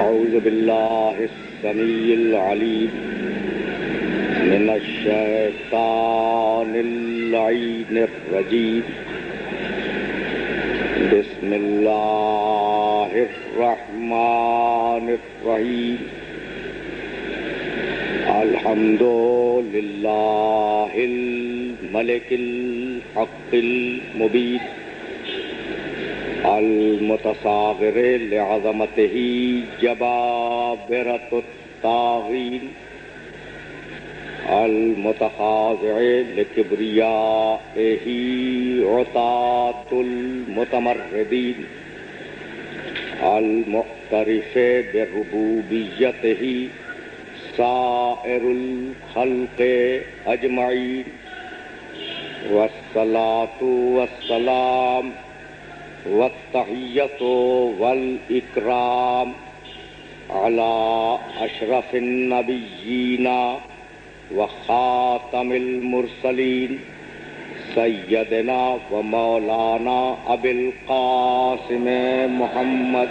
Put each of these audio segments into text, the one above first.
أعوذ بالله السميع العليم من الشيطان اللعين الرجيم بسم الله الرحمن الرحيم الحمد لله الملك الحق المبين المتصاغر لعظمته جبابرة الطاغين المتخاضع لكبريائه عطاة المتمردين المعترف بربوبيته سائر الخلق أجمعين والصلاة والسلام والتحية والإكرام على أشرف النبيين وخاتم المرسلين سيدنا ومولانا أبي القاسم محمد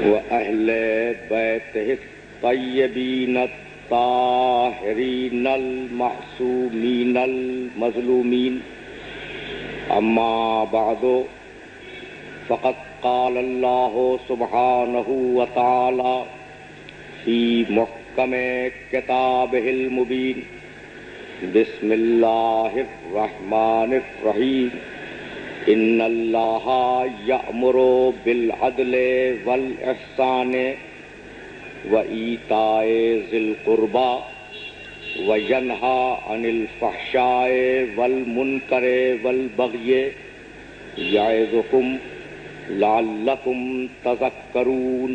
وأهل بيته الطيبين الطاهرين المعصومين المظلومين أما بعد فقد قال الله سبحانه وتعالى في محكم كتابه المبين بسم الله الرحمن الرحيم إن الله يأمر بالعدل والإحسان وإيتاء ذي القربى وينهى عن الفحشاء والمنكر والبغي يعظكم لعلكم تذكرون.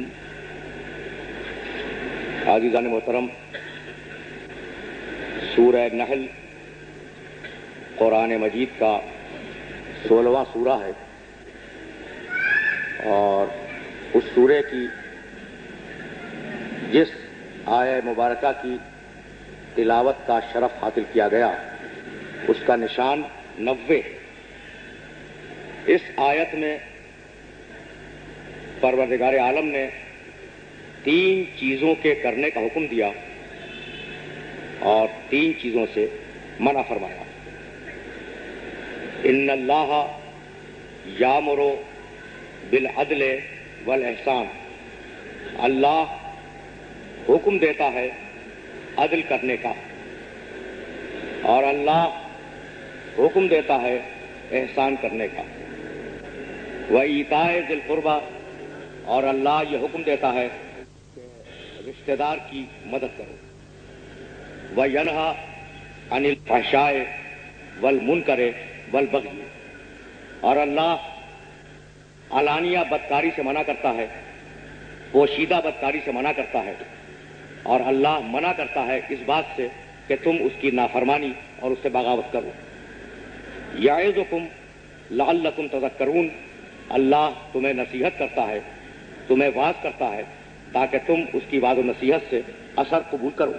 عزیزان محترم، سورہ نحل قرآن مجید کا 16واں سورہ ہے، اور اس سورے کی جس آیہ مبارکہ کی تلاوت کا شرف حاصل کیا گیا اس کا نشان 90. اس آیت میں پروردگار عالم نے 3 چیزوں کے کرنے کا حکم دیا اور 3 چیزوں سے منع فرمایا. ان اللہ یامر بالعدل والاحسان، اللہ حکم دیتا ہے عدل کرنے کا، اور اللہ حکم دیتا ہے احسان کرنے کا. وَإِيتَاءِ ذِي الْقُرْبَى، اور اللہ یہ حکم دیتا ہے کہ رشتہ دار کی مدد کرو. وَيَنْهَى عَنِ الْفَحْشَاءِ وَالْمُنكَرِ وَالْبَغْيِ، اور اللہ علانیہ بدکاری سے منع کرتا ہے، پوشیدہ بدکاری سے منع کرتا ہے، اور اللہ منع کرتا ہے اس بات سے کہ تم اس کی نافرمانی اور اس سے بغاوت کرو. یعظکم لعلکم تذکرون، اللہ تمہیں نصیحت کرتا ہے، تمہیں واعظ کرتا ہے تاکہ تم اس کی واعظ و نصیحت سے اثر قبول کرو.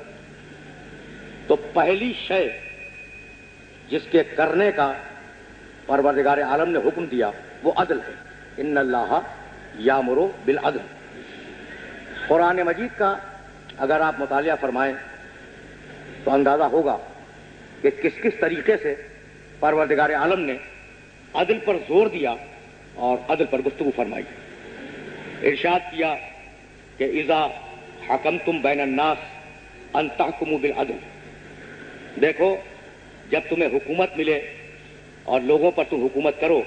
تو پہلی شے جس کے کرنے کا پروردگار عالم نے حکم دیا وہ عدل ہے. ان اللہ یامر بالعدل. قرآن مجید کا اگر آپ مطالعہ فرمائیں تو اندازہ ہوگا کہ کس کس طریقے سے پروردگار عالم نے عدل پر زور دیا اور عدل پر گفتگو فرمائی. ارشاد کیا کہ اذا حکمتم بین الناس ان تحکموا بالعدل، دیکھو جب تمہیں حکومت ملے اور لوگوں پر تم حکومت کرو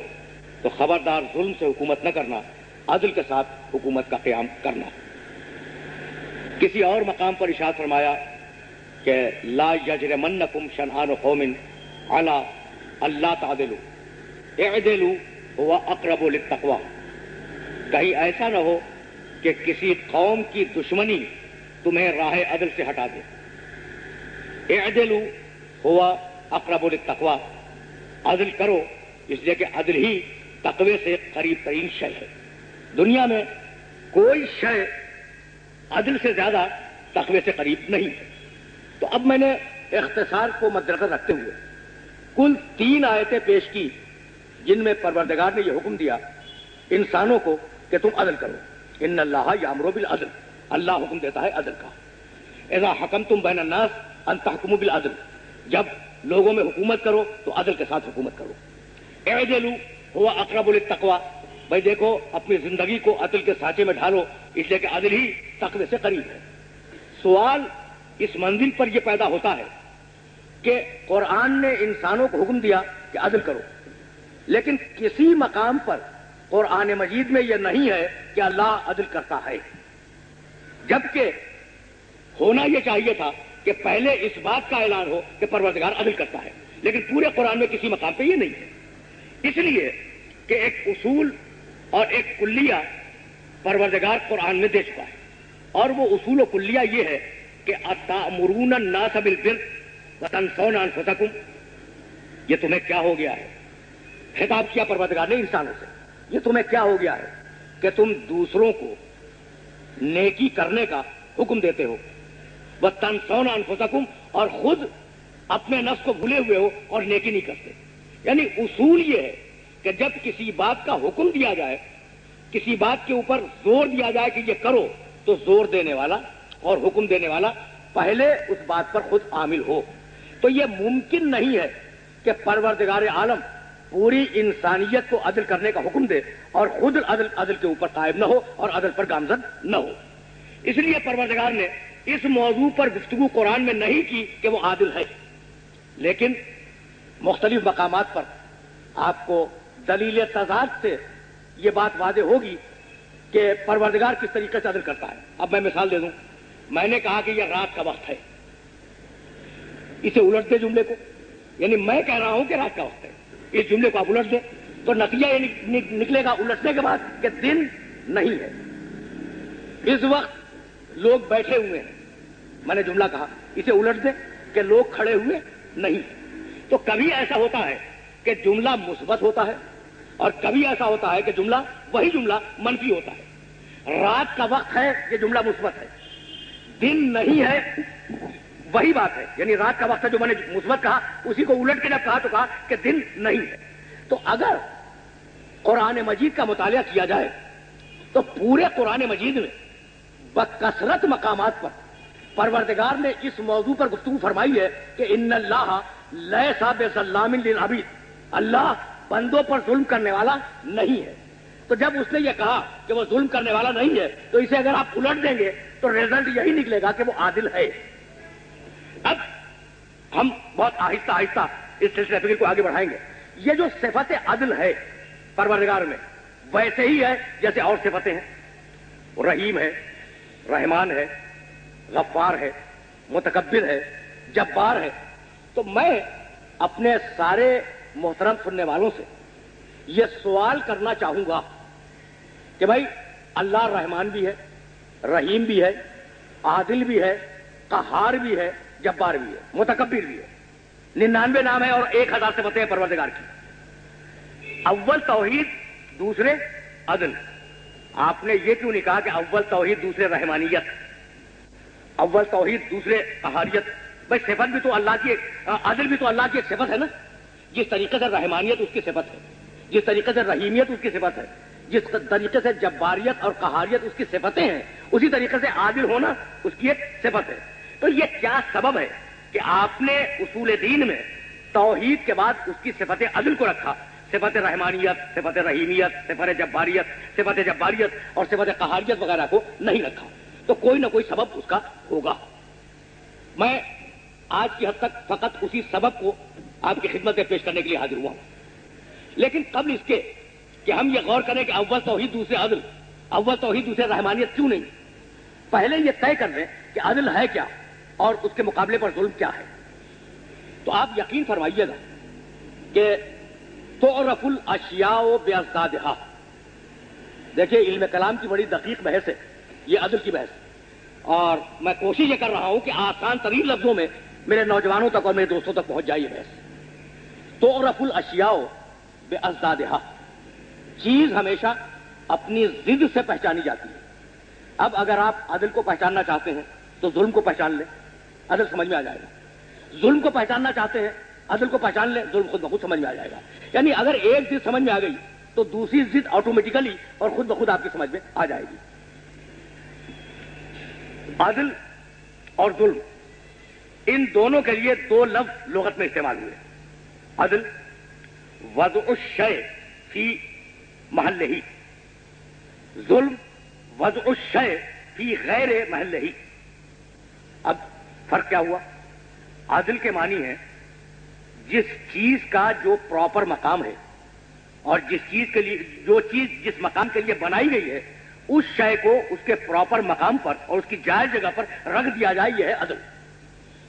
تو خبردار ظلم سے حکومت نہ کرنا، عدل کے ساتھ حکومت کا قیام کرنا. کسی اور مقام پر ارشاد فرمایا کہ لا یجرمنکم شنآن قوم علی اللہ تعدلوا اعدلوا هو اقرب للتقوی، کہیں ایسا نہ ہو کہ کسی قوم کی دشمنی تمہیں راہ عدل سے ہٹا دے. اعدلوا هو اقرب للتقوی، عدل کرو اس لیے کہ عدل ہی تقوی سے قریب ترین شے ہے. دنیا میں کوئی شے عدل سے زیادہ تقوی سے قریب نہیں ہے. تو اب میں نے اختصار کو مد نظر رکھتے ہوئے کل 3 آیتیں پیش کی جن میں پروردگار نے یہ حکم دیا انسانوں کو کہ تم عدل کرو. ان اللہ یامر بالعدل، اللہ حکم دیتا ہے عدل کا. اذا حکمتم بین الناس ان تحکموا بالعدل، جب لوگوں میں حکومت کرو تو عدل کے ساتھ حکومت کرو. اعدلوا هو اقرب للتقوی، بھائی دیکھو اپنی زندگی کو عدل کے سانچے میں ڈھالو، اس لیے کہ عدل ہی تقوی سے قریب ہے. سوال اس منزل پر یہ پیدا ہوتا ہے کہ قرآن نے انسانوں کو حکم دیا کہ عدل کرو، لیکن کسی مقام پر قرآن مجید میں یہ نہیں ہے کہ اللہ عدل کرتا ہے، جبکہ ہونا یہ چاہیے تھا کہ پہلے اس بات کا اعلان ہو کہ پروردگار عدل کرتا ہے، لیکن پورے قرآن میں کسی مقام پہ یہ نہیں ہے. اس لیے کہ ایک اصول اور ایک کلیہ پروردگار قرآن میں دے چکا ہے، اور وہ اصول و کلیہ یہ ہے کہ اتأمرون الناس بالبر وتنسون انفسکم، یہ تمہیں کیا ہو گیا ہے؟ خطاب کیا پروردگار نے انسانوں سے، یہ تمہیں کیا ہو گیا ہے کہ تم دوسروں کو نیکی کرنے کا حکم دیتے ہو، وتنسون انفسکم، اور خود اپنے نفس کو بھولے ہوئے ہو اور نیکی نہیں کرتے. یعنی اصول یہ ہے کہ جب کسی بات کا حکم دیا جائے، کسی بات کے اوپر زور دیا جائے کہ یہ کرو، تو زور دینے والا اور حکم دینے والا پہلے اس بات پر خود عامل ہو. تو یہ ممکن نہیں ہے کہ پروردگار عالم پوری انسانیت کو عدل کرنے کا حکم دے اور خود عدل کے اوپر قائم نہ ہو اور عدل پر گامزن نہ ہو. اس لیے پروردگار نے اس موضوع پر گفتگو قرآن میں نہیں کی کہ وہ عادل ہے، لیکن مختلف مقامات پر آپ کو دلیل تضاد سے یہ بات واضح ہوگی کہ پروردگار کس طریقے سے عدل کرتا ہے. اب میں مثال دے دوں. میں نے کہا کہ یہ رات کا وقت ہے، اسے الٹ دے جملے کو، یعنی میں کہہ رہا ہوں کہ رات کا وقت ہے، اس جملے کو آپ الٹ دیں تو نتیجہ یہ نکلے گا الٹنے کے بعد کہ دن نہیں ہے. اس وقت لوگ بیٹھے ہوئے ہیں، میں نے جملہ کہا، اسے الٹ دیں کہ لوگ کھڑے ہوئے نہیں. تو کبھی ایسا ہوتا ہے کہ جملہ مثبت ہوتا ہے اور کبھی ایسا ہوتا ہے کہ وہی جملہ منفی ہوتا ہے. رات کا وقت ہے یہ جملہ مثبت ہے، دن نہیں ہے وہی بات ہے، یعنی رات کا وقت ہے جو میں نے مثبت کہا، اسی کو الٹ کے جب کہا تو کہا کہ دن نہیں ہے. تو اگر قرآن مجید کا مطالعہ کیا جائے تو پورے قرآن مجید میں بکثرت مقامات پر پروردگار نے اس موضوع پر گفتگو فرمائی ہے کہ ان اللہ لیس بظلام للعبید، اللہ بندوں پر ظلم کرنے والا نہیں ہے. تو جب اس نے یہ کہا کہ وہ ظلم کرنے والا نہیں ہے تو اسے اگر آپ الٹ دیں گے تو ریزلٹ یہی نکلے گا کہ وہ عادل ہے. اب ہم بہت آہستہ آہستہ اس سلسلے فکر کو آگے بڑھائیں گے. یہ جو صفت عدل ہے پروردگار میں ویسے ہی ہے جیسے اور صفتیں ہیں. وہ رحیم ہے، رحمان ہے، غفار ہے، متکبر ہے، جبار ہے. تو میں اپنے سارے محترم سننے والوں سے یہ سوال کرنا چاہوں گا کہ بھائی اللہ رحمان بھی ہے، رحیم بھی ہے، عادل بھی ہے، قہار بھی ہے، جبار بھی ہے، متکبر بھی ہے. 99 نام ہے اور 1000 صفتیں ہیں پروردگار کی. اول توحید، دوسرے عدل. آپ نے یہ کیوں نہیں کہا کہ اول توحید دوسرے رحمانیت، اول توحید دوسرے قہاریت؟ بھائی صفت بھی تو اللہ کی، عدل بھی تو اللہ کی ایک صفت ہے نا. جس طریقے سے رحمانیت اس کی صفت ہے، جس طریقے سے رحیمیت اس کی صفت ہے، جس طریقے سے جباریت اور قہاریت اس کی صفتیں ہیں، اسی طریقے سے عادل ہونا اس کی ایک صفت ہے. تو یہ کیا سبب ہے کہ آپ نے اصول دین میں توحید کے بعد اس کی صفت عدل کو رکھا، صفت رحمانیت، صفت رحیمیت، صفت جباریت اور صفت قہاریت وغیرہ کو نہیں رکھا؟ تو کوئی نہ کوئی سبب اس کا ہوگا. میں آج کی حد تک فقط اسی سبب کو آپ کی خدمت میں پیش کرنے کے لیے حاضر ہوا ہوں. لیکن قبل اس کے کہ ہم یہ غور کریں کہ اول توحید دوسرے عدل، اول توحید دوسرے رحمانیت کیوں نہیں، پہلے یہ طے کر لیں کہ عدل ہے کیا اور اس کے مقابلے پر ظلم کیا ہے. تو آپ یقین فرمائیے گا کہ تعرف الاشیاء بازدادها. دیکھیے علم کلام کی بڑی دقیق بحث ہے یہ عدل کی بحث، اور میں کوشش یہ کر رہا ہوں کہ آسان ترین لفظوں میں میرے نوجوانوں تک اور میرے دوستوں تک پہنچ جائے یہ بحث. تعرف الاشیاء بازدادها، چیز ہمیشہ اپنی ضد سے پہچانی جاتی ہے. اب اگر آپ عدل کو پہچاننا چاہتے ہیں تو ظلم کو پہچان لیں، عدل سمجھ میں آ جائے گا. ظلم کو پہچاننا چاہتے ہیں، عدل کو پہچان لیں، ظلم خود بخود سمجھ میں آ جائے گا. یعنی اگر ایک ضد سمجھ میں آ گئی تو دوسری ضد آٹومیٹیکلی اور خود بخود آپ کی سمجھ میں آ جائے گی. عدل اور ظلم ان دونوں کے لیے دو لفظ لغت میں استعمال ہوئے. عدل وضع الشیء فی محلہ، ظلم وضع الشیء فی غیر محلہ. اب فرق کیا ہوا؟ عدل کے معنی ہے جس چیز کا جو پراپر مقام ہے اور جس چیز کے لیے جو چیز جس مقام کے لیے بنائی گئی ہے اس شے کو اس کے پراپر مقام پر اور اس کی جائز جگہ پر رکھ دیا جائے، یہ ہے عدل.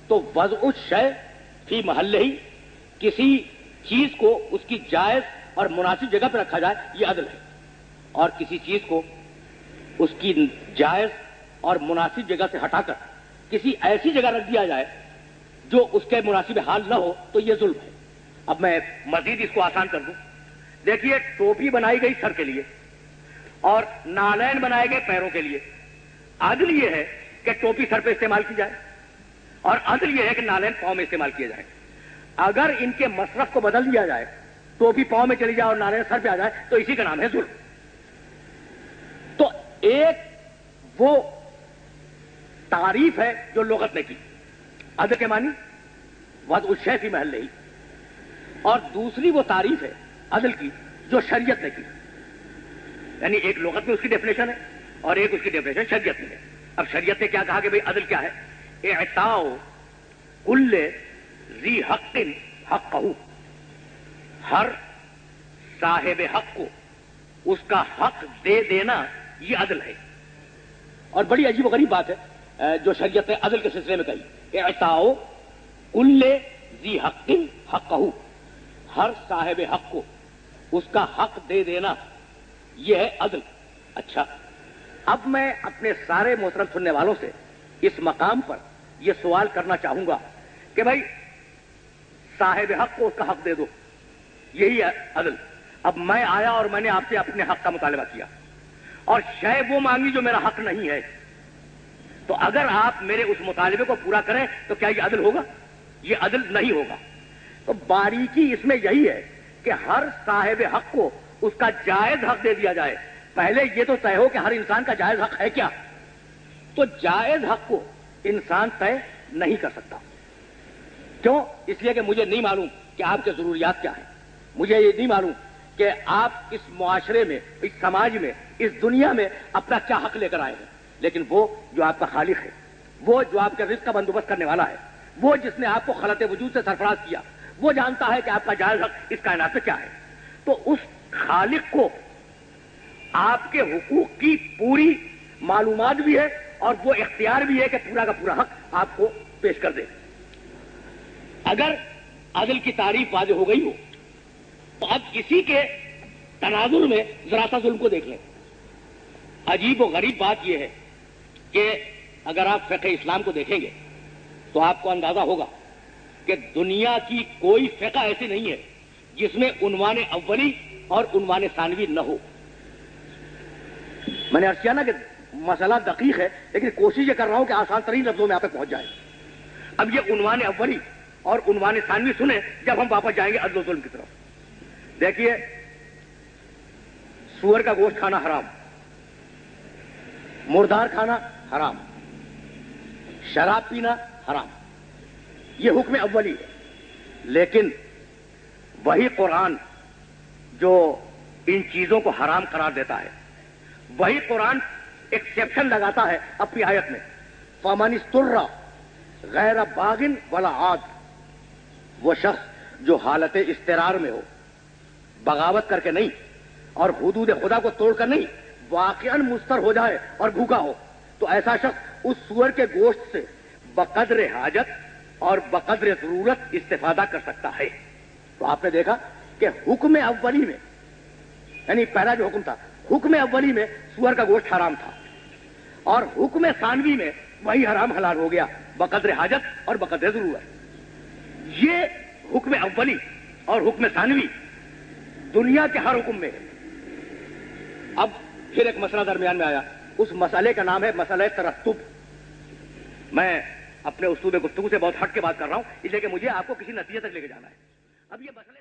تو وضع الشیء فی محلہ، کسی چیز کو اس کی جائز اور مناسب جگہ پہ رکھا جائے، یہ عدل ہے. اور کسی چیز کو اس کی جائز اور مناسب جگہ سے ہٹا کر کسی ایسی جگہ رکھ دیا جائے جو اس کے مناسب حال نہ ہو، تو یہ ظلم ہے. اب میں مزید اس کو آسان کر دوں. دیکھیے، ٹوپی بنائی گئی سر کے لیے اور نالین بنائے گئے پیروں کے لیے. عدل یہ ہے کہ ٹوپی سر پہ استعمال کی جائے اور عدل یہ ہے کہ نالین پاؤں میں استعمال کیے جائیں. اگر ان کے مصرف کو بدل دیا جائے، ٹوپی پاؤں میں چلی جائے اور نالین سر پہ آ جائے، تو اسی کا نام ہے ظلم. تو ایک وہ تعریف ہے جو لغت نے کی عدل کے معنی وضع الشیء فی محلہ، اور دوسری وہ تعریف ہے عدل کی جو شریعت نے کی. یعنی ایک لغت میں اس کی ڈیفینیشن ہے اور ایک اس کی ڈیفینیشن شریعت میں ہے. اب شریعت نے کیا کہا کہ بھئی عدل کیا ہے؟ اعطاء کل ذی حق حقہ، ہر صاحب حق کو اس کا حق دے دینا، یہ عدل ہے. اور بڑی عجیب و غریب بات ہے جو شریعت نے عدل کے سلسلے میں کہی. اعطاء کل ذی حق حقہ، ہر صاحب حق کو اس کا حق دے دینا، یہ ہے عدل. اچھا، اب میں اپنے سارے محترم سننے والوں سے اس مقام پر یہ سوال کرنا چاہوں گا کہ بھائی صاحب حق کو اس کا حق دے دو، یہی ہے عدل. اب میں آیا اور میں نے آپ سے اپنے حق کا مطالبہ کیا اور شے وہ مانگی جو میرا حق نہیں ہے، تو اگر آپ میرے اس مطالبے کو پورا کریں تو کیا یہ عدل ہوگا؟ یہ عدل نہیں ہوگا. تو باریکی اس میں یہی ہے کہ ہر صاحب حق کو اس کا جائز حق دے دیا جائے. پہلے یہ تو طے ہو کہ ہر انسان کا جائز حق ہے کیا. تو جائز حق کو انسان طے نہیں کر سکتا. کیوں؟ اس لیے کہ مجھے نہیں معلوم کہ آپ کے ضروریات کیا ہیں، مجھے یہ نہیں معلوم کہ آپ اس معاشرے میں، اس سماج میں، اس دنیا میں اپنا کیا حق لے کر آئے ہیں. لیکن وہ جو آپ کا خالق ہے، وہ جو آپ کے رزق کا بندوبست کرنے والا ہے، وہ جس نے آپ کو خلط وجود سے سرفراز کیا، وہ جانتا ہے کہ آپ کا جائز حق اس کائنات میں کیا ہے. تو اس خالق کو آپ کے حقوق کی پوری معلومات بھی ہے اور وہ اختیار بھی ہے کہ پورا کا پورا حق آپ کو پیش کر دے. اگر عدل کی تعریف واضح ہو گئی ہو تو اب اسی کے تناظر میں ذرا سا ظلم کو دیکھ لیں. عجیب و غریب بات یہ ہے کہ اگر آپ فقہ اسلام کو دیکھیں گے تو آپ کو اندازہ ہوگا کہ دنیا کی کوئی فقہ ایسی نہیں ہے جس میں عنوان اولی اور عنوان ثانوی نہ ہو. میں نے عرض کیا نا کہ مسئلہ دقیق ہے، لیکن کوشش یہ کر رہا ہوں کہ آسان ترین لفظوں میں آپ تک پہنچ جائے. اب یہ عنوان اولی اور عنوان ثانوی سنیں جب ہم واپس جائیں گے عدل و ظلم کی طرف. دیکھیے، سور کا گوشت کھانا حرام، مردار کھانا حرام، شراب پینا حرام، یہ حکم اولی ہے. لیکن وہی قرآن جو ان چیزوں کو حرام قرار دیتا ہے، وہی قرآن ایکسیپشن لگاتا ہے اپنی آیت میں، فَمَنِ اسْتُرَّ غَيْرَ بَاغٍ وَلَا عَادٍ. وہ شخص جو حالت اضطرار میں ہو، بغاوت کر کے نہیں اور حدود خدا کو توڑ کر نہیں، واقعاً مضطر ہو جائے اور بھوکا ہو، تو ایسا شخص اس سور کے گوشت سے بقدر حاجت اور بقدر ضرورت استفادہ کر سکتا ہے. تو آپ نے دیکھا کہ حکم اولی میں، یعنی پہلا جو حکم تھا، حکم اولی میں سور کا گوشت حرام تھا، اور حکم ثانوی میں وہی حرام حلال ہو گیا بقدر حاجت اور بقدر ضرورت. یہ حکم اولی اور حکم ثانوی دنیا کے ہر حکم میں ہے. اب پھر ایک مسئلہ درمیان میں آیا، اس مسئلے کا نام ہے مسئلہ ترتب. میں اپنے اسلوب گفتگو سے بہت ہٹ کے بات کر رہا ہوں، اس لیے کہ مجھے آپ کو کسی نتیجے تک لے کے جانا ہے. اب یہ مسئلے